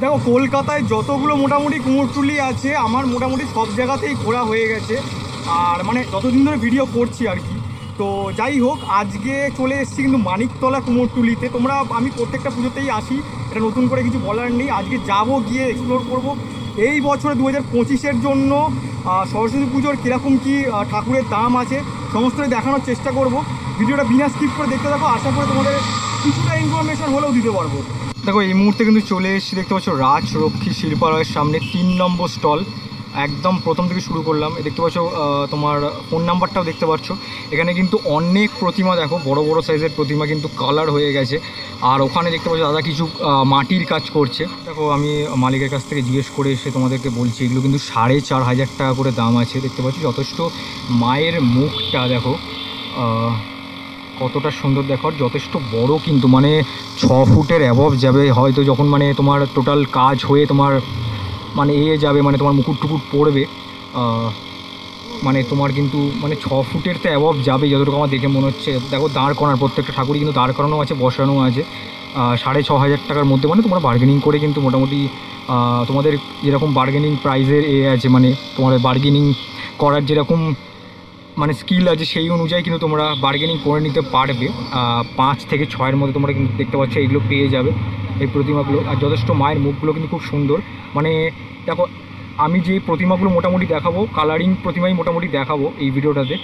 দেখো কলকাতায় যতগুলো মোটামুটি কুমোরটুলি আছে আমার মোটামুটি সব জায়গাতেই ঘোরা হয়ে গেছে, আর মানে যতদিন ধরে ভিডিও করছি আর কি। তো যাই হোক, আজকে চলে এসেছি কিন্তু মানিকতলা কুমোরটুলিতে। তোমরা আমি প্রত্যেকটা পুজোতেই আসি, এটা নতুন করে কিছু বলার নেই। আজকে যাব, গিয়ে এক্সপ্লোর করব এই বছরে 2025-এর জন্য সরস্বতী পুজোর কীরকম কী ঠাকুরের দাম আছে সমস্তটাই দেখানোর চেষ্টা করব। ভিডিওটা বিনা স্কিপ করে দেখতে থাকো, আশা করি তোমাদের কিছুটা ইনফরমেশন হলেও দিতে পারবো। দেখো এই মুহূর্তে কিন্তু চলে এসেছি, দেখতে পাচ্ছ রাজলক্ষ্মী শিল্পালয়ের সামনে 3 নম্বর স্টল। একদম প্রথম থেকে শুরু করলাম। দেখতে পাচ্ছ তোমার ফোন নাম্বারটাও দেখতে পাচ্ছ। এখানে কিন্তু অনেক প্রতিমা, দেখো বড় বড় সাইজের প্রতিমা কিন্তু কালার হয়ে গেছে। আর ওখানে দেখতে পাচ্ছ দাদা কিছু মাটির কাজ করছে। দেখো আমি মালিকের কাছ থেকে জিজ্ঞেস করে এসে তোমাদেরকে বলছি, এগুলো কিন্তু 4,500 টাকা করে দাম আছে। দেখতে পাচ্ছ যথেষ্ট। মায়ের মুখটা দেখো কতটা সুন্দর, দেখো যথেষ্ট বড় কিন্তু, মানে 6 ফুটের অ্যাবভ যাবে হয়তো যখন মানে তোমার টোটাল কাজ হয়ে তোমার মানে যাবে, মানে তোমার মুকুট টুকুট পড়বে, মানে তোমার কিন্তু মানে 6 ফুটের তো অ্যাবভ যাবে যতটুকু আমার দেখে মনে হচ্ছে। দেখো দাঁড় করানোর প্রত্যেকটা ঠাকুরই কিন্তু দাঁড় করানো আছে, বসানো আছে। 6,500 টাকার মধ্যে, মানে তোমরা বার্গেনিং করে কিন্তু মোটামুটি তোমাদের যেরকম বার্গেনিং প্রাইসের আছে, মানে তোমার বার্গেনিং করার যেরকম মানে স্কিল আছে সেই অনুযায়ী কিন্তু তোমরা বার্গেনিং করে নিতে পারবে। 5 থেকে 6-এর মধ্যে তোমরা কিন্তু দেখতে পাচ্ছ এইগুলো পেয়ে যাবে, এই প্রতিমাগুলো। আর যথেষ্ট মায়ের মুখগুলো কিন্তু খুব সুন্দর। মানে দেখো আমি যে প্রতিমাগুলো মোটামুটি দেখাবো, কালারিং প্রতিমাই মোটামুটি দেখাবো এই ভিডিওটাতে,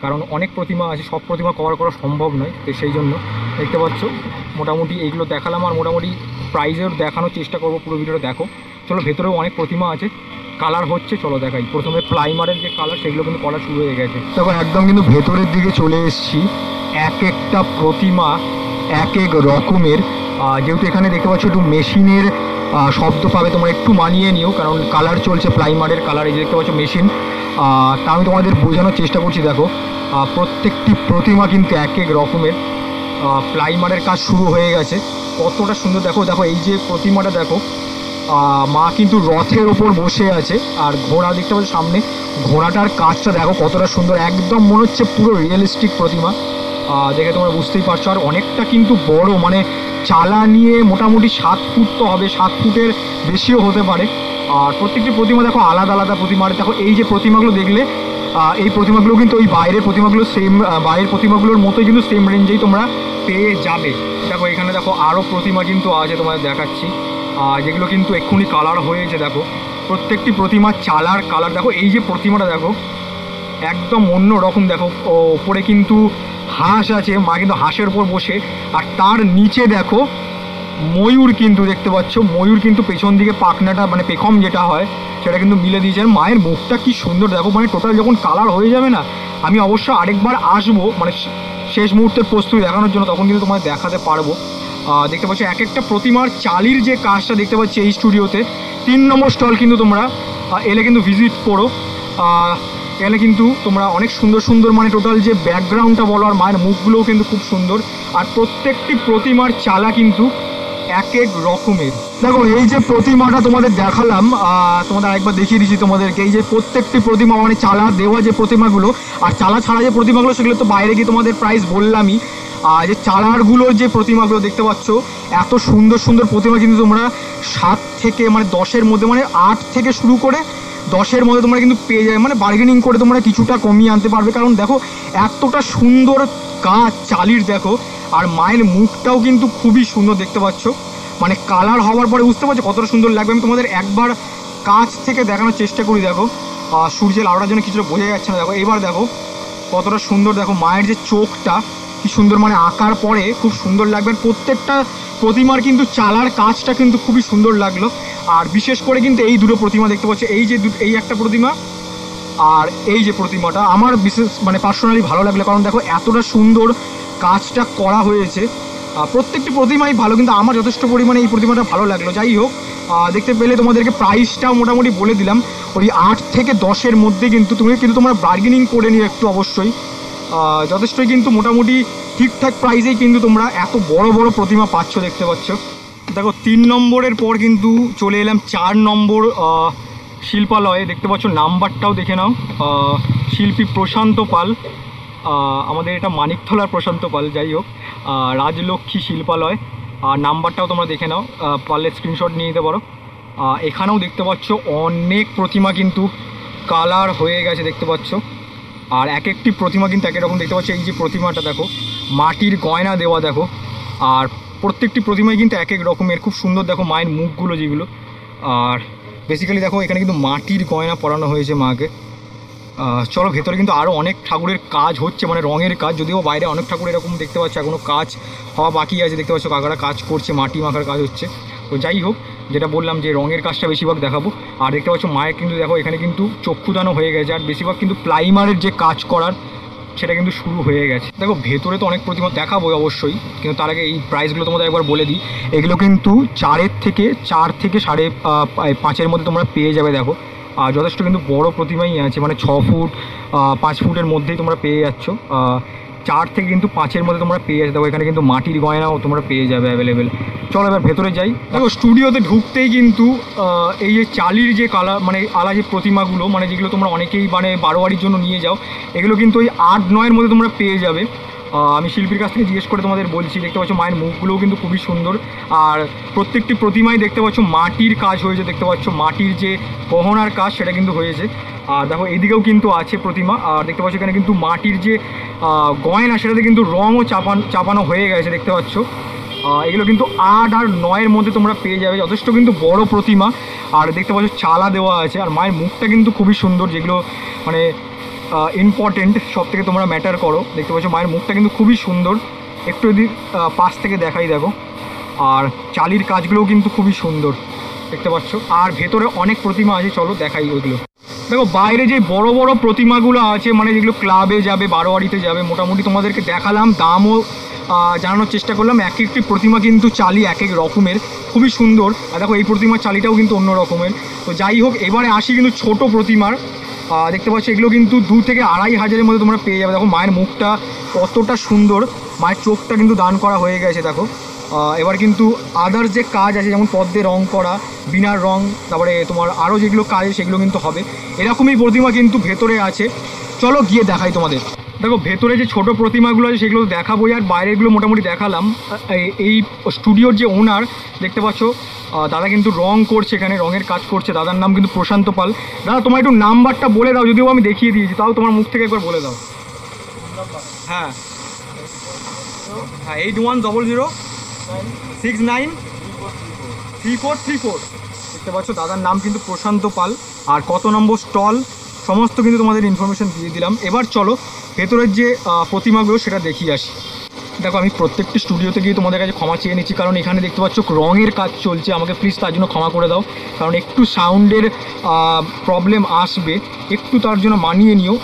কারণ অনেক প্রতিমা আছে, সব প্রতিমা কভার করা সম্ভব নয়। তো সেই জন্য দেখতে পাচ্ছ মোটামুটি এইগুলো দেখালাম, আর মোটামুটি প্রাইজের দেখানোর চেষ্টা করবো। পুরো ভিডিওটা দেখো। চলো ভেতরেও অনেক প্রতিমা আছে, কালার হচ্ছে, চলো দেখাই। প্রথমে প্রাইমারের যে কালার সেগুলো কিন্তু করা শুরু হয়ে গেছে। তখন একদম কিন্তু ভেতরের দিকে চলে এসেছি। এক একটা প্রতিমা এক এক রকমের। যেহেতু এখানে দেখতে পাচ্ছ একটু মেশিনের শব্দ পাবে, তোমরা একটু মানিয়ে নিও, কারণ কালার চলছে প্রাইমারের কালার। এই যে দেখতে পাচ্ছ মেশিন, তা আমি তোমাদের বোঝানোর চেষ্টা করছি। দেখো প্রত্যেকটি প্রতিমা কিন্তু এক এক রকমের। প্রাইমারের কাজ শুরু হয়ে গেছে, কতটা সুন্দর দেখো। দেখো এই যে প্রতিমাটা দেখো, মা কিন্তু রথের ওপর বসে আছে, আর ঘোড়া দেখতে পাচ্ছ সামনে, ঘোড়াটার কাজটা দেখো কতটা সুন্দর, একদম মনে হচ্ছে পুরো রিয়েলিস্টিক প্রতিমা। দেখে তোমরা বুঝতেই পারছো। আর অনেকটা কিন্তু বড়, মানে চালা নিয়ে মোটামুটি 7 ফুট তো হবে, 7 ফুটের বেশিও হতে পারে। আর প্রত্যেকটি প্রতিমা দেখো আলাদা আলাদা প্রতিমা। দেখো এই যে প্রতিমাগুলো দেখলে, এই প্রতিমাগুলো কিন্তু ওই বাইরের প্রতিমাগুলো সেম, বাইরের প্রতিমাগুলোর মতোই কিন্তু সেম রেঞ্জেই তোমরা পেয়ে যাবে। দেখো এখানে দেখো আরও প্রতিমা কিন্তু আছে, তোমাদের দেখাচ্ছি, যেগুলো কিন্তু এক্ষুনি কালার হয়েছে। দেখো প্রত্যেকটি প্রতিমার চালার কালার দেখো। এই যে প্রতিমাটা দেখো একদম অন্য রকম। দেখো ওপরে কিন্তু হাঁস আছে, মা কিন্তু হাঁসের উপর বসে, আর তার নিচে দেখো ময়ূর কিন্তু দেখতে পাচ্ছ। ময়ূর কিন্তু পেছন দিকে পাখনাটা, মানে পেখম যেটা হয় সেটা কিন্তু মিলে দিয়েছেন। মায়ের মুখটা কি সুন্দর দেখো, মানে টোটাল যখন কালার হয়ে যাবে না, আমি অবশ্য আরেকবার আসবো, মানে শেষ মুহূর্তের প্রস্তুতি দেখানোর জন্য, তখন কিন্তু তোমায় দেখাতে পারবো। দেখতে পাচ্ছ এক একটা প্রতিমার চালির যে কাজটা দেখতে পাচ্ছি এই স্টুডিওতে। 3 নম্বর স্টল কিন্তু তোমরা এলে কিন্তু ভিজিট করো। এখানে কিন্তু তোমরা অনেক সুন্দর সুন্দর, মানে টোটাল যে ব্যাকগ্রাউন্ডটা বলো আর মায়ের মুখগুলোও কিন্তু খুব সুন্দর। আর প্রত্যেকটি প্রতিমার চালা কিন্তু এক এক রকমের। দেখো এই যে প্রতিমাটা তোমাদের দেখালাম, তোমাদের আরেকবার দেখিয়ে দিচ্ছি তোমাদেরকে। এই যে প্রত্যেকটি প্রতিমা, মানে চালা দেওয়া যে প্রতিমাগুলো আর চালা ছাড়া যে প্রতিমাগুলো, সেগুলো তো বাইরে গিয়ে তোমাদের প্রাইস বললামই। যে চালারগুলোর যে প্রতিমাগুলো দেখতে পাচ্ছ, এত সুন্দর সুন্দর প্রতিমা কিন্তু তোমরা 7 থেকে মানে 10-এর মধ্যে, মানে 8 থেকে শুরু করে 10-এর মধ্যে তোমরা কিন্তু পেয়ে যাবে। মানে বার্গেনিং করে তোমরা কিছুটা কমিয়ে আনতে পারবে, কারণ দেখো এতটা সুন্দর কাজ চালির দেখো। আর মায়ের মুখটাও কিন্তু খুবই সুন্দর দেখতে পাচ্ছ, মানে কালার হওয়ার পরে বুঝতে পারছো কতটা সুন্দর লাগবে। আমি তোমাদের একবার কাছ থেকে দেখানোর চেষ্টা করি। দেখো সূর্যের আলোটার জন্য কিছুটা বোঝা যাচ্ছে না। দেখো এবার দেখো কতটা সুন্দর, দেখো মায়ের যে চোখটা কি সুন্দর, মানে আঁকার পরে খুব সুন্দর লাগবে। প্রত্যেকটা প্রতিমার কিন্তু চালার কাজটা কিন্তু খুবই সুন্দর লাগলো। আর বিশেষ করে কিন্তু এই দুটো প্রতিমা দেখতে পাচ্ছ, এই যে এই একটা প্রতিমা আর এই যে প্রতিমাটা আমার বিশেষ মানে পার্সোনালি ভালো লাগলো, কারণ দেখো এতটা সুন্দর কাজটা করা হয়েছে। প্রত্যেকটি প্রতিমাই ভালো, কিন্তু আমার যথেষ্ট পরিমাণে এই প্রতিমাটা ভালো লাগলো। যাই হোক, দেখতে পেলে তোমাদেরকে প্রাইসটাও মোটামুটি বলে দিলাম, ওই 8 থেকে 10-এর মধ্যে কিন্তু তোমরা বার্গেনিং করে নিও একটু অবশ্যই। যথেষ্টই কিন্তু মোটামুটি ঠিকঠাক প্রাইসেই কিন্তু তোমরা এত বড় বড় প্রতিমা পাচ্ছ দেখতে পাচ্ছ। দেখো 3 নম্বরের পর কিন্তু চলে এলাম 4 নম্বর শিল্পালয়ে। দেখতে পাচ্ছ নাম্বারটাও দেখে নাও, শিল্পী প্রশান্ত পাল। আমাদের এটা মানিকতলার প্রশান্ত পাল। যাই হোক, রাজলক্ষ্মী শিল্পালয়। আর নাম্বারটাও তোমরা দেখে নাও, পারলে স্ক্রিনশট নিয়ে নিতে পারো। এখানেও দেখতে পাচ্ছ অনেক প্রতিমা কিন্তু কালার হয়ে গেছে দেখতে পাচ্ছ। আর এক একটি প্রতিমা কিন্তু এক রকম দেখতে পাচ্ছ। এই যে প্রতিমাটা দেখো, মাটির গয়না দেওয়া দেখো, আর প্রত্যেকটি প্রতিমাই কিন্তু এক এক রকমের, খুব সুন্দর দেখো মায়ের মুখগুলো যেগুলো। আর বেসিক্যালি দেখো এখানে কিন্তু মাটির গয়না পরানো হয়েছে মাকে। চলো ভেতরে কিন্তু আরও অনেক ঠাকুরের কাজ হচ্ছে, মানে রঙের কাজ, যদিও বাইরে অনেক ঠাকুর এরকম দেখতে পাচ্ছ এখনও কাজ হওয়া বাকি আছে। দেখতে পাচ্ছ কাকারা কাজ করছে, মাটি মাখার কাজ হচ্ছে। তো যাই হোক, যেটা বললাম যে রঙের কাজটা বেশিরভাগ দেখাবো। আর দেখতে পাচ্ছ মায়ের কিন্তু দেখো এখানে কিন্তু চক্ষুদানও হয়ে গেছে, আর বেশিরভাগ কিন্তু প্রাইমারের যে কাজ করার সেটা কিন্তু শুরু হয়ে গেছে। দেখো ভেতরে তো অনেক প্রতিমা দেখাবো অবশ্যই, কিন্তু তার আগে এই প্রাইসগুলো তোমাদের একবার বলে দিই। এগুলো কিন্তু 4 থেকে 5.5 মধ্যে তোমরা পেয়ে যাবে। দেখো আর যথেষ্ট কিন্তু বড় প্রতিমাই আছে, মানে 6 ফুট 5 ফুটের মধ্যেই তোমরা পেয়ে যাচ্ছ। 4 থেকে কিন্তু 5-এর মধ্যে তোমরা পেয়ে যাচ্ছ। দেখো এখানে কিন্তু মাটির গয়নাও তোমরা পেয়ে যাবে অ্যাভেলেবেল। চলো এবার ভেতরে যাই। দেখো স্টুডিওতে ঢুকতেই কিন্তু এই যে চালির যে কালার, মানে আলা যে প্রতিমাগুলো, মানে যেগুলো তোমরা অনেকেই মানে বারোয়ারির জন্য নিয়ে যাও, এগুলো কিন্তু ওই 8-9-এর মধ্যে তোমরা পেয়ে যাবে। আমি শিল্পীর কাছ থেকে জিজ্ঞেস করে তোমাদের বলছি। দেখতে পাচ্ছ মায়ের মুখগুলোও কিন্তু খুবই সুন্দর, আর প্রত্যেকটি প্রতিমাই দেখতে পাচ্ছ মাটির কাজ হয়েছে। দেখতে পাচ্ছ মাটির যে গহনার কাজ সেটা কিন্তু হয়েছে। আর দেখো এইদিকেও কিন্তু আছে প্রতিমা, আর দেখতে পাচ্ছ এখানে কিন্তু মাটির যে গয়না সেটাতে কিন্তু রঙও চাপানো হয়ে গেছে দেখতে পাচ্ছ। এগুলো কিন্তু 8 আর 9-এর মধ্যে তোমরা পেয়ে যাবে। যথেষ্ট কিন্তু বড় প্রতিমা, আর দেখতে পাচ্ছ চালা দেওয়া আছে। আর মায়ের মুখটা কিন্তু খুবই সুন্দর, যেগুলো মানে ইম্পর্টেন্ট সব থেকে তোমরা ম্যাটার করো। দেখতে পাচ্ছ মায়ের মুখটা কিন্তু খুবই সুন্দর। একটু যদি পাশ থেকে দেখাই দেখো, আর চালির কাজগুলোও কিন্তু খুবই সুন্দর দেখতে পাচ্ছ। আর ভেতরে অনেক প্রতিমা আছে, চলো দেখাই ওইগুলো। দেখো বাইরে যে বড় বড় প্রতিমাগুলো আছে, মানে যেগুলো ক্লাবে যাবে, বারোয়ারিতে যাবে, মোটামুটি তোমাদেরকে দেখালাম, দামও জানানোর চেষ্টা করলাম। এক একটি প্রতিমা কিন্তু চালি এক এক রকমের, খুবই সুন্দর। আর দেখো এই প্রতিমার চালিটাও কিন্তু অন্য রকমের। তো যাই হোক, এবারে আসি কিন্তু ছোট প্রতিমার। দেখতে পাচ্ছ এগুলো কিন্তু 2 থেকে 2,500-এর মধ্যে তোমরা পেয়ে যাবে। দেখো মায়ের মুখটা কতটা সুন্দর, মায়ের চোখটা কিন্তু দান করা হয়ে গেছে দেখো। এবার কিন্তু আদার্স যে কাজ আছে, যেমন পদ্মে রং করা, বিনার রং, তারপরে তোমার আরও যেগুলো কাজ সেগুলো কিন্তু হবে। এরকমই প্রতিমা কিন্তু ভেতরে আছে, চলো গিয়ে দেখাই তোমাদের। দেখো ভেতরে যে ছোট প্রতিমাগুলো আছে সেগুলো দেখাবোই, আর বাইরেগুলো মোটামুটি দেখালাম। এই স্টুডিওর যে ওনার দেখতে পাচ্ছ, দাদা কিন্তু রং করছে, এখানে রঙের কাজ করছে। দাদার নাম কিন্তু প্রশান্ত পাল। দাদা তোমার একটু নাম্বারটা বলে দাও, যদিও আমি দেখিয়ে দিয়েছি, তাও তোমার মুখ থেকে একবার বলে দাও। হ্যাঁ হ্যাঁ 8100693434। দেখতে পাচ্ছ দাদার নাম কিন্তু প্রশান্ত পাল। আর কত নম্বর স্টল সমস্ত কিন্তু তোমাদের ইনফরমেশন দিয়ে দিলাম। এবার চলো ভেতরের যে প্রতিমাগুলো সেটা দেখিয়ে আসি। দেখো আমি প্রত্যেকটি স্টুডিওতে গিয়ে তোমাদের কাছে ক্ষমা চেয়ে নিচ্ছি, কারণ এখানে দেখতে পাচ্ছ রঙের কাজ চলছে। আমাকে প্লিজ তার জন্য ক্ষমা করে দাও, কারণ একটু সাউন্ডের প্রবলেম আসবে, একটু তার জন্য মানিয়ে নিও।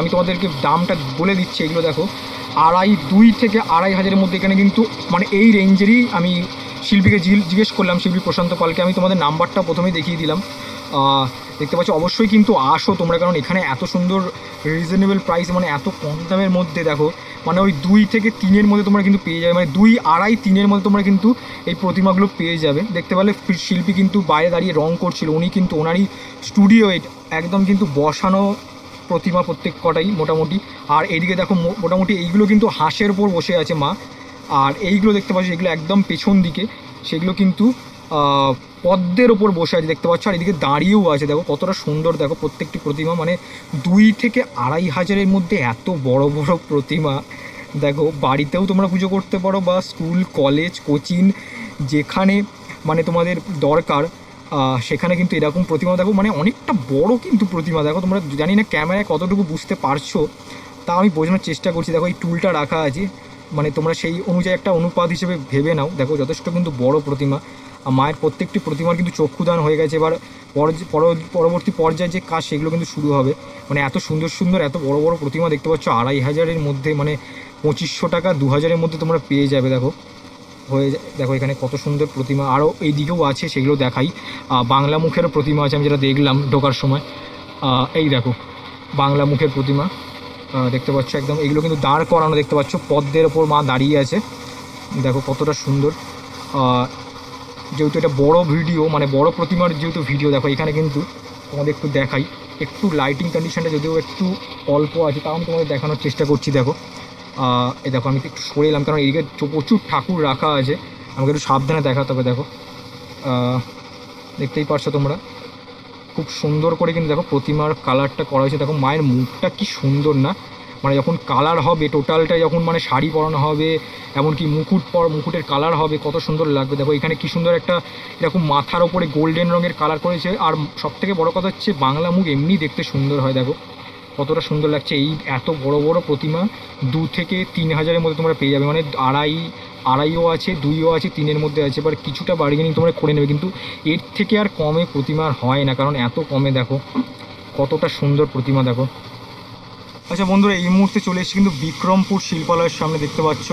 আমি তোমাদেরকে দামটা বলে দিচ্ছি। এগুলো দেখো 2 থেকে 2,500-এর মধ্যে এখানে কিন্তু, মানে এই রেঞ্জেরই। আমি শিল্পীকে জিজ্ঞেস করলাম, শিল্পী প্রশান্ত পালকে। আমি তোমাদের নাম্বারটা প্রথমেই দেখিয়ে দিলাম। দেখতে পাচ্ছ অবশ্যই কিন্তু আসো তোমরা, কারণ এখানে এত সুন্দর রিজনেবল প্রাইস, মানে এত কম দামের মধ্যে দেখো, মানে ওই 2 থেকে 3-এর মধ্যে তোমরা কিন্তু পেয়ে যাবে, মানে 2, 2.5, 3-এর মধ্যে তোমরা কিন্তু এই প্রতিমাগুলো পেয়ে যাবে। দেখতে পেলে শিল্পী কিন্তু বাইরে দাঁড়িয়ে রং করছিল, উনি কিন্তু ওনারই স্টুডিও একদম কিন্তু বসানো প্রতিমা প্রত্যেক কটাই মোটামুটি। আর এইদিকে দেখো মোটামুটি এইগুলো কিন্তু হাঁসের ওপর বসে আছে মা। আর এইগুলো দেখতে পাচ্ছ, এগুলো একদম পেছন দিকে, সেগুলো কিন্তু পদ্মের ওপর বসে আছে দেখতে পাচ্ছ। আর এদিকে দাঁড়িয়েও আছে, দেখো কতটা সুন্দর। দেখো প্রত্যেকটি প্রতিমা, মানে 2 থেকে 2,500-এর মধ্যে এত বড় বড় প্রতিমা। দেখো বাড়িতেও তোমরা পুজো করতে পারো, বা স্কুল, কলেজ, কোচিং যেখানে মানে তোমাদের দরকার সেখানে কিন্তু এরকম প্রতিমা দেখো, মানে অনেকটা বড় কিন্তু প্রতিমা। দেখো তোমরা, জানি না ক্যামেরায় কতটুকু বুঝতে পারছো, তা আমি বোঝানোর চেষ্টা করছি। দেখো এই টুলটা রাখা আছে, মানে তোমরা সেই অনুযায়ী একটা অনুপাত হিসেবে ভেবে নাও। দেখো যথেষ্ট কিন্তু বড় প্রতিমা। মায়ের প্রত্যেকটি প্রতিমার কিন্তু চক্ষুদান হয়ে গেছে। এবার পরবর্তী পর্যায়ে যে কাজ সেগুলো কিন্তু শুরু হবে। মানে এত সুন্দর সুন্দর এত বড় বড় প্রতিমা দেখতে পাচ্ছ 2,500-এর মধ্যে, মানে 2,500 টাকা 2,000-এর মধ্যে তোমরা পেয়ে যাবে। দেখো হয়ে যায়। দেখো এখানে কত সুন্দর প্রতিমা, আরও এই দিকেও আছে, সেগুলো দেখাই। বাংলা মুখেরও প্রতিমা আছে, আমি যেটা দেখলাম ঢোকার সময়। এই দেখো বাংলা মুখের প্রতিমা দেখতে পাচ্ছ একদম। এগুলো কিন্তু দাঁড় করানো, দেখতে পাচ্ছ পদ্মের ওপর মা দাঁড়িয়ে আছে। দেখো কতটা সুন্দর। যেহেতু এটা বড় ভিডিও, মানে বড় প্রতিমার যেহেতু ভিডিও, দেখো এখানে কিন্তু তোমাদের একটু দেখাই। একটু লাইটিং কন্ডিশনটা যদিও একটু অল্প আছে, তাও আমি তোমাদের দেখানোর চেষ্টা করছি। দেখো এই দেখো আমি একটু সরে এলাম, কারণ এদিকে প্রচুর ঠাকুর রাখা আছে। আমাকে একটু সাবধানে দেখাতে হবে। দেখো দেখতেই পারছো তোমরা, খুব সুন্দর করে কিন্তু দেখো প্রতিমার কালারটা করা হয়েছে। দেখো মায়ের মুখটা কি সুন্দর না, মানে যখন কালার হবে টোটালটা, যখন মানে শাড়ি পরানো হবে, এমনকি মুকুটের কালার হবে, কত সুন্দর লাগবে। দেখো এখানে কি সুন্দর একটা এরকম মাথার ওপরে গোল্ডেন রঙের কালার করেছে। আর সবথেকে বড় কথা হচ্ছে বাংলা মুখ এমনি দেখতে সুন্দর হয়। দেখো কতটা সুন্দর লাগছে। এই এত বড় বড় প্রতিমা 2 থেকে 3 হাজারের মধ্যে তোমরা পেয়ে যাবে, মানে আড়াইও আছে, 2ও আছে, 3-এর মধ্যে আছে। এবার কিছুটা বার্গেনিং তোমরা করে নেবে, কিন্তু এর থেকে আর কমে প্রতিমা হয় না, কারণ এত কমে দেখো কতটা সুন্দর প্রতিমা। দেখো আচ্ছা বন্ধুরা, এই মুহূর্তে চলে এসেছি কিন্তু বিক্রমপুর শিল্পালয়ের সামনে। দেখতে পাচ্ছ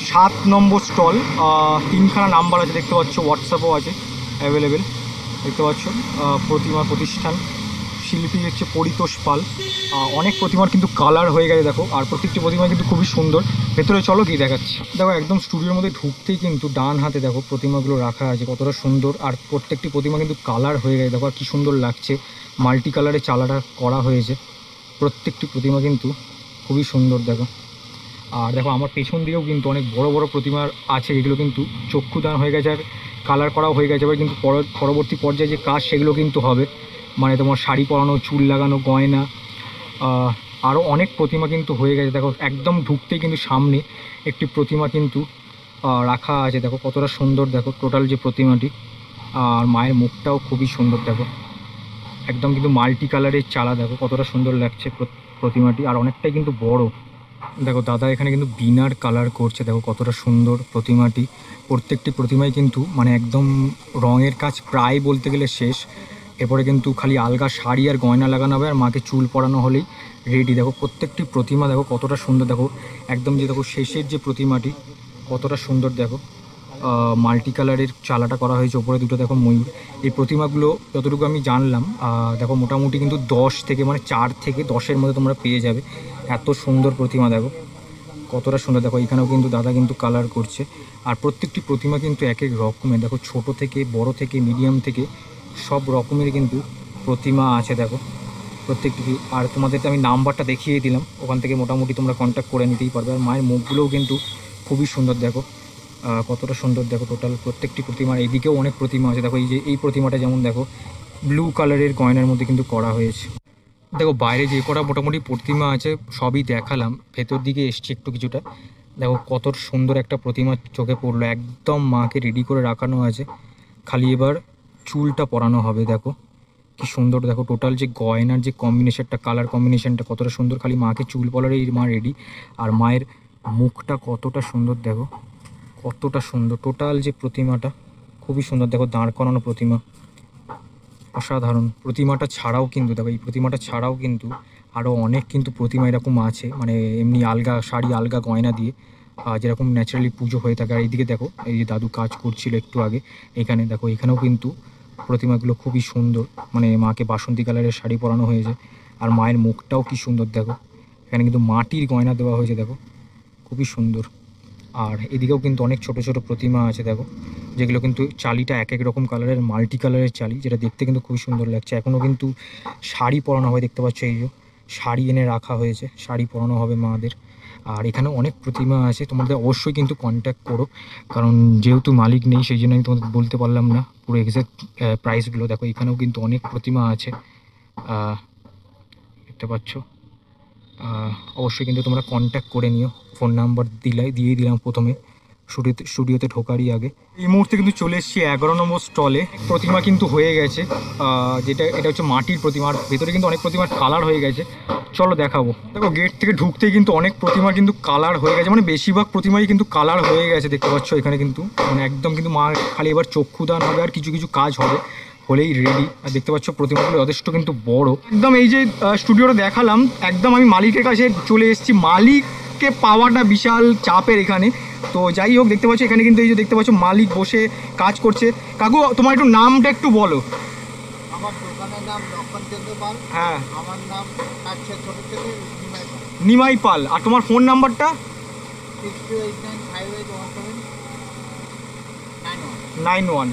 7 নম্বর স্টল, 3খানা নাম্বার আছে দেখতে পাচ্ছ, হোয়াটসঅ্যাপও আছে অ্যাভেলেবেল। দেখতে পাচ্ছ প্রতিমার প্রতিষ্ঠান, শিল্পী হচ্ছে পরিতোষ পাল। অনেক প্রতিমার কিন্তু কালার হয়ে গেছে দেখো, আর প্রত্যেকটি প্রতিমা কিন্তু খুবই সুন্দর। ভেতরে চলো কি দেখাচ্ছি। দেখো একদম স্টুডিওর মধ্যে ঢুকতেই কিন্তু ডান হাতে দেখো প্রতিমাগুলো রাখা আছে, কতটা সুন্দর। আর প্রত্যেকটি প্রতিমা কিন্তু কালার হয়ে গেছে দেখো, আর কী সুন্দর লাগছে। মাল্টি কালারে চালাটা করা হয়েছে, প্রত্যেকটি প্রতিমা কিন্তু খুবই সুন্দর। দেখো আর দেখো আমার পেছন দিকেও কিন্তু অনেক বড় বড় প্রতিমা আছে, যেগুলো কিন্তু চক্ষুদান হয়ে গেছে আর কালার করাও হয়ে গেছে। এবার কিন্তু পরবর্তী পর্যায়ে যে কাজ সেগুলো কিন্তু হবে, মানে তোমার শাড়ি পরানো, চুল লাগানো, গয়না, আরও অনেক প্রতিমা কিন্তু হয়ে গেছে। দেখো একদম ঢুকতেই কিন্তু সামনে একটি প্রতিমা কিন্তু রাখা আছে। দেখো কতটা সুন্দর, দেখো টোটাল যে প্রতিমাটি। আর মায়ের মুখটাও খুবই সুন্দর। দেখো একদম কিন্তু মাল্টি কালারের চালা, দেখো কতটা সুন্দর লাগছে প্রতিমাটি, আর অনেকটাই কিন্তু বড়। দেখো দাদা এখানে কিন্তু বিনার কালার করছে, দেখো কতটা সুন্দর প্রতিমাটি। প্রত্যেকটি প্রতিমাই কিন্তু মানে একদম রঙের কাজ প্রায় বলতে গেলে শেষ। এরপরে কিন্তু খালি আলগা শাড়ি আর গয়না লাগানো হবে, আর মাকে চুল পরানো হলেই রেডি। দেখো প্রত্যেকটি প্রতিমা দেখো কতটা সুন্দর। দেখো একদম যে দেখো শেষের যে প্রতিমাটি কতটা সুন্দর। দেখো মাল্টি কালারের চালাটা করা হয়েছে, ওপরে দুটো দেখো ময়ূর। এই প্রতিমাগুলো যতটুকু আমি জানলাম দেখো মোটামুটি কিন্তু 10 থেকে মানে 4 থেকে 10-এর মধ্যে তোমরা পেয়ে যাবে। এত সুন্দর প্রতিমা দেখো কতটা সুন্দর। দেখো এখানেও কিন্তু দাদা কিন্তু কালার করছে, আর প্রত্যেকটি প্রতিমা কিন্তু এক এক রকমের। দেখো ছোট থেকে বড় থেকে মিডিয়াম থেকে সব রকমের কিন্তু প্রতিমা আছে। দেখো প্রত্যেকটি, আর তোমাদেরকে আমি নাম্বারটা দেখিয়ে দিলাম, ওখান থেকে মোটামুটি তোমরা কন্ট্যাক্ট করে নিতেই পারবে। আর মায়ের মুখগুলোও কিন্তু খুবই সুন্দর। দেখো কতটা সুন্দর। দেখো টোটাল প্রত্যেকটি প্রতিমার এদিকেও অনেক প্রতিমা আছে। দেখো এই যে এই প্রতিমাটা যেমন দেখো ব্লু কালারের গয়নার মধ্যে কিন্তু করা হয়েছে। দেখো বাইরে যে কটা মোটামুটি প্রতিমা আছে সবই দেখালাম, ভেতর দিকে এসছি একটু কিছুটা। দেখো কত সুন্দর একটা প্রতিমা চোখে পড়লো, একদম মাকে রেডি করে রাখানো আছে, খালি এবার চুলটা পরানো হবে। দেখো কি সুন্দর। দেখো টোটাল যে গয়নার যে কম্বিনেশনটা, কালার কম্বিনেশনটা কতটা সুন্দর, খালি মাকে চুল পরালেই মা রেডি। আর মায়ের মুখটা কতটা সুন্দর, দেখো কতটা সুন্দর। টোটাল যে প্রতিমাটা খুবই সুন্দর। দেখো দাঁড় করানো প্রতিমা, অসাধারণ। প্রতিমাটা ছাড়াও কিন্তু দেখো এই প্রতিমাটা ছাড়াও কিন্তু আরও অনেক কিন্তু প্রতিমা এরকম আছে, মানে এমনি আলগা শাড়ি আলগা গয়না দিয়ে যেরকম ন্যাচারালি পুজো হয়ে থাকে। আর এইদিকে দেখো এই যে দাদু কাজ করছিল একটু আগে, এখানে দেখো এখানেও কিন্তু প্রতিমাগুলো খুবই সুন্দর, মানে মাকে বাসন্তী কালারের শাড়ি পরানো হয়েছে। আর মায়ের মুখটাও কি সুন্দর। দেখো এখানে কিন্তু মাটির গয়না দেওয়া হয়েছে, দেখো খুবই সুন্দর। আর এদিকেও কিন্তু অনেক ছোট ছোট প্রতিমা আছে দেখো, যেগুলো কিন্তু চালিটা এক এক রকম কালারের, মাল্টি কালারের চালি, যেটা দেখতে কিন্তু খুবই সুন্দর লাগছে। এখনও কিন্তু শাড়ি পরানো হয়, দেখতে পাচ্ছ এই যে শাড়ি এনে রাখা হয়েছে, শাড়ি পরানো হবে মাদের। আর এখানে অনেক প্রতিমা আছে, তোমাদের অবশ্যই কিন্তু কন্ট্যাক্ট করো, কারণ যেহেতু মালিক নেই সেই জন্য আমি তোমাদের বলতে পারলাম না পুরো এক্স্যাক্ট প্রাইসগুলো। দেখো এখানেও কিন্তু অনেক প্রতিমা আছে, দেখতে পাচ্ছ। অবশ্যই কিন্তু তোমরা কন্ট্যাক্ট করে নিও, ফোন নাম্বার দিয়ে দিলাম প্রথমে স্টুডিওতে ঢোকারই আগে। এই মুহূর্তে কিন্তু চলে এসেছি 11 নম্বর স্টলে। প্রতিমা কিন্তু হয়ে গেছে, এটা হচ্ছে মাটির প্রতিমা, আর ভেতরে কিন্তু অনেক প্রতিমার কালার হয়ে গেছে, চলো দেখাবো। দেখো গেট থেকে ঢুকতেই কিন্তু অনেক প্রতিমা কিন্তু কালার হয়ে গেছে, মানে বেশিরভাগ প্রতিমাই কিন্তু কালার হয়ে গেছে, দেখতে পাচ্ছ এখানে কিন্তু মানে একদম কিন্তু মা খালি এবার চক্ষুদান হবে আর কিছু কিছু কাজ হবে, হলেই রেডি। আর দেখতে পাচ্ছ প্রতিমাগুলো যথেষ্ট কিন্তু বড় একদম। এই যে স্টুডিওটা দেখালাম, একদম আমি মালিকের কাছে চলে এসেছি। মালিককে পাওয়াটা বিশাল চাপের এখানে। তো যাই হোক, দেখতে পাচ্ছ এখানে কিন্তু এই যে দেখতে পাচ্ছ মালিক বসে কাজ করছে। কাকু তোমার একটু নামটা একটু বলো। আমার দোকানের নাম লক্ষণচন্দ্র পাল। হ্যাঁ, আমার নাম কাছে ছোট থেকে নিমাই পাল। আর তোমার ফোন নাম্বারটা? 6289589191।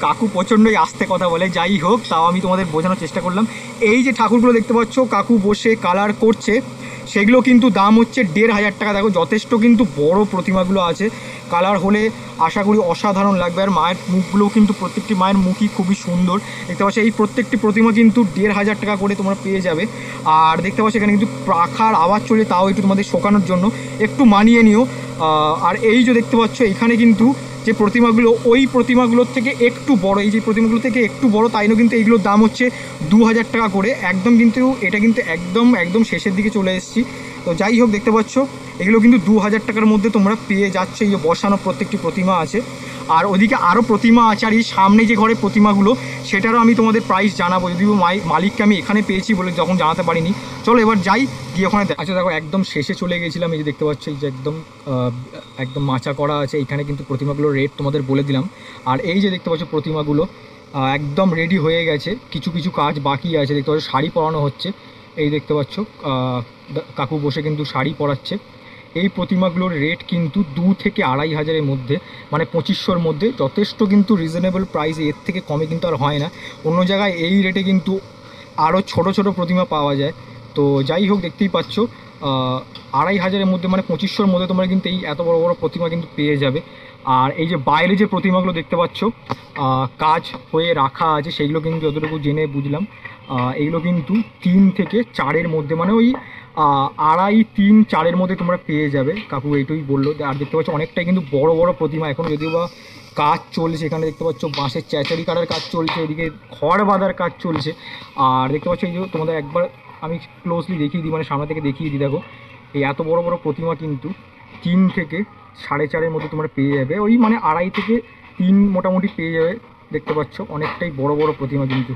কাকু প্রচণ্ডই আস্তে কথা বলে, যাই হোক তাও আমি তোমাদের বোঝানোর চেষ্টা করলাম। এই যে ঠাকুরগুলো দেখতে পাচ্ছ কাকু বসে কালার করছে, সেগুলো কিন্তু দাম হচ্ছে 1,500 টাকা। দেখো যথেষ্ট কিন্তু বড় প্রতিমাগুলো আছে, কালার হলে আশা করি অসাধারণ লাগবে। আর মায়ের মুখগুলোও কিন্তু প্রত্যেকটি মায়ের মুখই খুবই সুন্দর দেখতে পাচ্ছ। এই প্রত্যেকটি প্রতিমা কিন্তু 1,500 টাকা করে তোমরা পেয়ে যাবে। আর দেখতে পাচ্ছ এখানে কিন্তু পাখার আওয়াজ চলে, তাও একটু তোমাদের শোকানোর জন্য একটু মানিয়ে নিও। আর এই যে দেখতে পাচ্ছ এখানে কিন্তু যে প্রতিমাগুলো ওই প্রতিমাগুলোর থেকে একটু বড়, এই যে প্রতিমাগুলো থেকে একটু বড়, তাই না কিন্তু এইগুলোর দাম হচ্ছে 2,000 টাকা করে একদম। কিন্তু এটা কিন্তু একদম শেষের দিকে চলে এসেছি। তো যাই হোক দেখতে পাচ্ছ এগুলো কিন্তু 2,000 টাকার মধ্যে তোমরা পেয়ে যাচ্ছ। এই যে বসানো প্রত্যেকটি প্রতিমা আছে, আর ওদিকে আরও প্রতিমা আছে। আর এই সামনে যে ঘরে প্রতিমাগুলো সেটারও আমি তোমাদের প্রাইস জানাবো, যদিও মালিককে আমি এখানে পেয়েছি বলে যখন জানাতে পারিনি। চলো এবার যাই, গিয়ে ওখানে আচ্ছা দেখো একদম শেষে চলে গেছিলাম। এই যে দেখতে পাচ্ছ এই যে একদম মাচা করা আছে, এইখানে কিন্তু প্রতিমাগুলোর রেট তোমাদের বলে দিলাম। আর এই যে দেখতে পাচ্ছ প্রতিমাগুলো একদম রেডি হয়ে গেছে, কিছু কিছু কাজ বাকি আছে। দেখতে পাচ্ছ শাড়ি পরানো হচ্ছে, এই দেখতে পাচ্ছ কাকু বসে কিন্তু শাড়ি পরাচ্ছে। এই প্রতিমাগুলোর রেট কিন্তু 2 থেকে 2,500-এর মধ্যে, মানে 2500-র মধ্যে, যথেষ্ট কিন্তু রিজনেবল প্রাইসে। এর থেকে কমে কিন্তু আর হয় না অন্য জায়গায়। এই রেটে কিন্তু আরও ছোট ছোট প্রতিমা পাওয়া যায়। তো যাই হোক দেখতেই পাচ্ছ 2,500-এর মধ্যে মানে 2500-র মধ্যে তোমরা কিন্তু এই এত বড় বড় প্রতিমা কিন্তু পেয়ে যাবে। আর এই যে বাইরে যে প্রতিমাগুলো দেখতে পাচ্ছ কাজ হয়ে রাখা আছে, সেইগুলো কিন্তু যতটুকু জেনে বুঝলাম এইগুলো কিন্তু 3 থেকে 4-এর মধ্যে, মানে ওই 2.5, 3, 4-এর মধ্যে তোমরা পেয়ে যাবে। কাকু এইটাই বললো। আর দেখতে পাচ্ছ অনেকটাই কিন্তু বড় বড় প্রতিমা, এখন যদিও বা কাজ চলছে। এখানে দেখতে পাচ্ছ বাঁশের চ্যাচারি কাটার কাজ চলছে, এদিকে খড় বাঁধার কাজ চলছে। আর দেখতে পাচ্ছ এই যে তোমাদের একবার আমি ক্লোজলি দেখিয়ে দিই, মানে সামনে থেকে দেখিয়ে দিই। দেখো এই এত বড় বড় প্রতিমা কিন্তু 3 থেকে 4.5-এর মধ্যে তোমরা পেয়ে যাবে। ওই মানে 2.5 থেকে 3 মোটামুটি পেয়ে যাবে। দেখতে পাচ্ছ অনেকটাই বড় বড় প্রতিমা কিন্তু।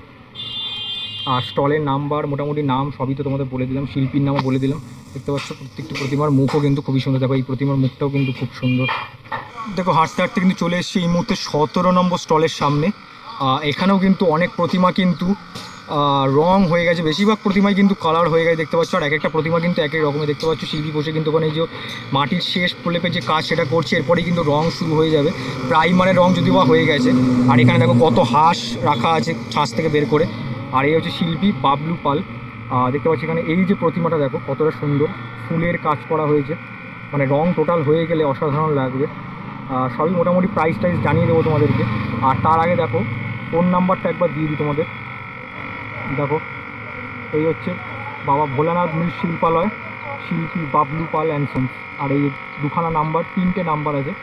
আর স্টলের নাম্বার মোটামুটি নাম সবই তো তোমাদের বলে দিলাম, শিল্পীর নামও বলে দিলাম। দেখতে পাচ্ছ প্রত্যেকটি প্রতিমার মুখও কিন্তু খুবই সুন্দর। দেখো এই প্রতিমার মুখটাও কিন্তু খুব সুন্দর। দেখো হাঁটতে হাঁটতে কিন্তু চলে এসেছি এই মুহূর্তে 17 নম্বর স্টলের সামনে। এখানেও কিন্তু অনেক প্রতিমা কিন্তু রং হয়ে গেছে, বেশিরভাগ প্রতিমাই কিন্তু কালার হয়ে গেছে দেখতে পাচ্ছ। আর এক একটা প্রতিমা কিন্তু এক এক রকমের দেখতে পাচ্ছ। শিল্পী বসে কিন্তু ওখানে এই যে মাটির শেষ প্রলেপের যে কাজ সেটা করছে, এরপরেই কিন্তু রং শুরু হয়ে যাবে। প্রাইমারের রং যদিও বা হয়ে গেছে। আর এখানে দেখো কত হাঁস রাখা আছে ছাঁচ থেকে বের করে। আর এই হচ্ছে শিল্পী বাবলু পাল। দেখতে পাচ্ছি এখানে এই যে প্রতিমাটা দেখো কতটা সুন্দর, ফুলের কাজ করা হয়েছে, মানে রং টোটাল হয়ে গেলে অসাধারণ লাগবে। সবই মোটামুটি প্রাইস টাইস জানিয়ে দেবো তোমাদেরকে। আর তার আগে দেখো ফোন নাম্বারটা একবার দিয়ে দিই তোমাদের। দেখো এই হচ্ছে বাবা ভোলানাথ মিল শিল্পালয়, শিল্পী বাবলু পাল অ্যান্ড সন্স। আর এই 2খানা নাম্বার, 3টে নাম্বার আছে,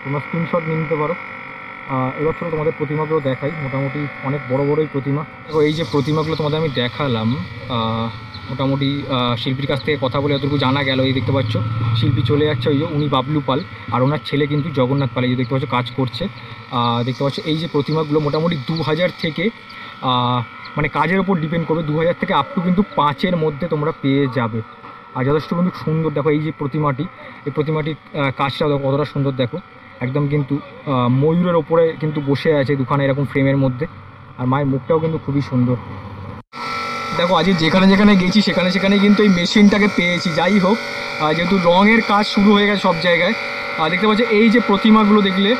তোমরা স্ক্রিনশট নিয়ে নিতে পারো। এবার চলো তোমাদের প্রতিমাগুলো দেখাই, মোটামুটি অনেক বড় বড়ই প্রতিমা। দেখো এই যে প্রতিমাগুলো তোমাদের আমি দেখালাম, মোটামুটি শিল্পীর কাছ থেকে কথা বলে যতটুকু জানা গেল। এই দেখতে পাচ্ছ শিল্পী চলে যাচ্ছে, ওই যে উনি বাবলু পাল, আর ওনার ছেলে কিন্তু জগন্নাথ পাল। এই যে দেখতে পাচ্ছ কাজ করছে। দেখতে পাচ্ছ এই যে প্রতিমাগুলো মোটামুটি 2,000 থেকে, মানে কাজের ওপর ডিপেন্ড করবে, 2,000 থেকে আপ টু কিন্তু 5-এর মধ্যে তোমরা পেয়ে যাবে। আর যথেষ্ট কিন্তু সুন্দর। দেখো এই যে প্রতিমাটি, এই প্রতিমাটির কাজটাও দেখো কতটা সুন্দর। দেখো একদম কিন্তু ময়ূরের ওপরে কিন্তু বসে আছে 2খানা এরকম ফ্রেমের মধ্যে। আর মায়ের মুখটাও কিন্তু খুবই সুন্দর। দেখো আজকে যেখানে যেখানে গেছি সেখানে সেখানে কিন্তু এই মেশিনটাকে পেয়েছি। যাই হোক যেহেতু রঙের কাজ শুরু হয়ে গেছে সব জায়গায়। দেখতে পাচ্ছি এই যে প্রতিমাগুলো দেখলে,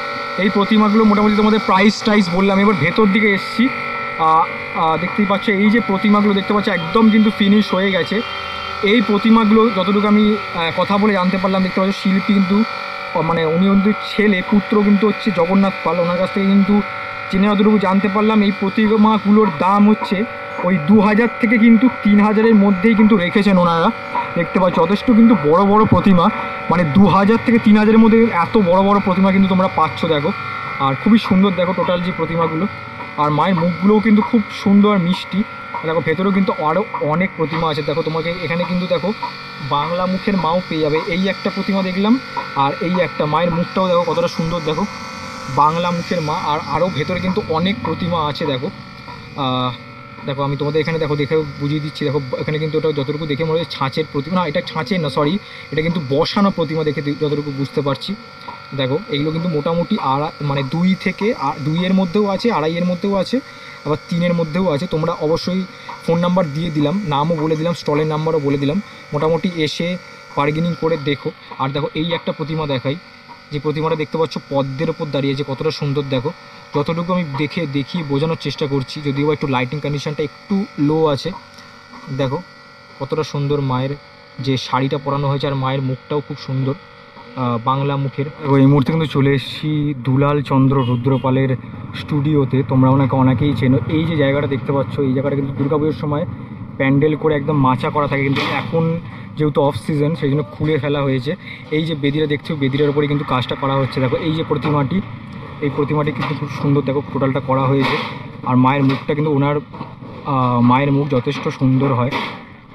এই প্রতিমাগুলো মোটামুটি তোমাদের প্রাইস টাইস বললাম। এবার ভেতর দিকে এসছি, দেখতেই পাচ্ছ এই যে প্রতিমাগুলো দেখতে পাচ্ছ একদম কিন্তু ফিনিশ হয়ে গেছে। এই প্রতিমাগুলো যতটুকু আমি কথা বলে জানতে পারলাম, দেখতে পাচ্ছ শিল্পী কিন্তু মানে উনি কিন্তু ছেলে পুত্র কিন্তু হচ্ছে জগন্নাথ পাল। ওনার কাছ থেকে কিন্তু জেনে যতটুকু জানতে পারলাম এই প্রতিমাগুলোর দাম হচ্ছে ওই 2,000 থেকে কিন্তু 3,000-এর মধ্যেই কিন্তু রেখেছেন ওনারা। দেখতে পাচ্ছ যথেষ্ট কিন্তু বড় বড় প্রতিমা, মানে 2,000 থেকে 3,000-এর মধ্যে এত বড় বড় প্রতিমা কিন্তু তোমরা পাচ্ছ। দেখো আর খুবই সুন্দর দেখো টোটাল যে প্রতিমাগুলো। আর মায়ের মুখগুলোও কিন্তু খুব সুন্দর মিষ্টি। দেখো ভেতরেও কিন্তু আরও অনেক প্রতিমা আছে। দেখো তোমাকে এখানে কিন্তু দেখো বাংলা মুখের মাও পেয়ে যাবে। এই একটা প্রতিমা দেখলাম, আর এই একটা মায়ের মুখটাও দেখো কতটা সুন্দর। দেখো বাংলা মুখের মা। আর আরও ভেতরে কিন্তু অনেক প্রতিমা আছে। দেখো দেখো আমি তোমাদের এখানে দেখো দেখে বুঝিয়ে দিচ্ছি। দেখো এখানে কিন্তু ওটা যতটুকু দেখে মনে হচ্ছে ছাঁচের প্রতিমা, না এটা ছাঁচের না, সরি এটা কিন্তু বসানো প্রতিমা দেখে যতটুকু বুঝতে পারছি। দেখো এগুলো কিন্তু মোটামুটি মানে 2 থেকে 2-এর মধ্যেও আছে, 2.5-এর মধ্যেও আছে, আবার 3-এর মধ্যেও আছে। তোমরা অবশ্যই ফোন নাম্বার দিয়ে দিলাম, নামও বলে দিলাম, স্টলের নাম্বারও বলে দিলাম। মোটামুটি এসে বার্গেনিং করে দেখো। আর দেখো এই একটা প্রতিমা দেখাই, যে প্রতিমাটা দেখতে পাচ্ছ পদ্মের ওপর দাঁড়িয়েছে, কতটা সুন্দর। দেখো যতটুকু আমি দেখিয়ে বোঝানোর চেষ্টা করছি, যদিও একটু লাইটিং কন্ডিশনটা একটু লো আছে। দেখো কতটা সুন্দর মায়ের যে শাড়িটা পরানো হয়েছে, আর মায়ের মুখটাও খুব সুন্দর, বাংলা মুখের। এবং এই মুহূর্তে কিন্তু চলে এসেছি দুলাল চন্দ্র রুদ্রপালের স্টুডিওতে। তোমরা ওনাকে অনেকেই চেনো। এই যে জায়গাটা দেখতে পাচ্ছ, এই জায়গাটা কিন্তু দুর্গাপুজোর সময় প্যান্ডেল করে একদম মাচা করা থাকে, কিন্তু এখন যেহেতু অফ সিজন সেই জন্য খুলে ফেলা হয়েছে। এই যে বেদিটা দেখছো, বেদিটার উপরে কিন্তু কাজটা করা হচ্ছে। দেখো এই যে প্রতিমাটি, এই প্রতিমাটি কিন্তু খুব সুন্দর, দেখো টোটালটা করা হয়েছে। আর মায়ের মুখটা কিন্তু ওনার মায়ের মুখ যথেষ্ট সুন্দর হয়।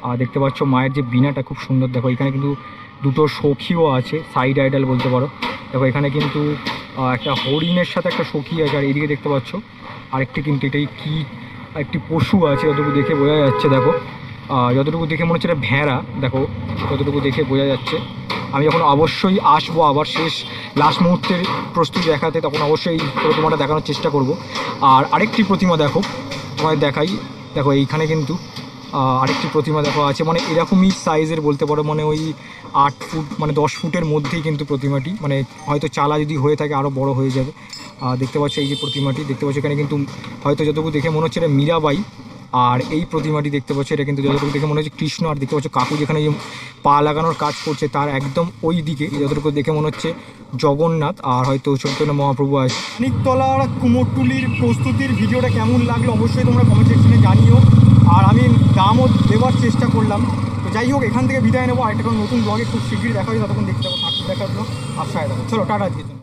আর দেখতে পাচ্ছ মায়ের যে বীণাটা খুব সুন্দর। দেখো এখানে কিন্তু দুটো সখীও আছে, সাইড আইডাল বলতে পারো। দেখো এখানে কিন্তু একটা হরিণের সাথে একটা সখী আছে, আর এদিকে দেখতে পাচ্ছ আরেকটি কিন্তু এটাই কি একটি পশু আছে, যতটুকু দেখে বোঝা যাচ্ছে। দেখো যতটুকু দেখে মনে হচ্ছে এটা ভেড়া, দেখো যতটুকু দেখে বোঝা যাচ্ছে। আমি যখন অবশ্যই আসবো আবার শেষ লাস্ট মুহূর্তের প্রস্তুতি দেখাতে, তখন অবশ্যই এই প্রতিমাটা দেখানোর চেষ্টা করব। আর আরেকটি প্রতিমা দেখো, তোমায় দেখাই। দেখো এইখানে কিন্তু আরেকটি প্রতিমা দেখো আছে, মানে এরকমই সাইজের বলতে পারো, মানে ওই 8 ফুট মানে 10 ফুটের মধ্যেই কিন্তু প্রতিমাটি, মানে হয়তো চালা যদি হয়ে থাকে আরও বড় হয়ে যাবে। দেখতে পাচ্ছ এই যে প্রতিমাটি দেখতে পাচ্ছ, এখানে কিন্তু হয়তো যতটুকু দেখে মনে হচ্ছে এটা মীরাবাই। আর এই প্রতিমাটি দেখতে পাচ্ছ, এটা কিন্তু যতটুকু দেখে মনে হচ্ছে কৃষ্ণ। আর দেখতে পাচ্ছ কাকু যেখানে যে পা লাগানোর কাজ করছে তার একদম ওই দিকে যতটুকু দেখে মনে হচ্ছে জগন্নাথ, আর হয়তো চৈতন্য মহাপ্রভু আছে। মানিকতলার কুমোরটুলির প্রস্তুতির ভিডিওটা কেমন লাগলো অবশ্যই তোমরা কমেন্ট সেকশনে জানিও। আর আমি দামও দেওয়ার চেষ্টা করলাম। তো যাই হোক, এখান থেকে বিদায় নেবো। আরেকটা নতুন ব্লগে খুব শীঘ্রই দেখা হবে। ততক্ষণ দেখতে থাকো, ঠাকুর দেখার জন্য আশায় থাকো। চলো টাটা দিয়ে।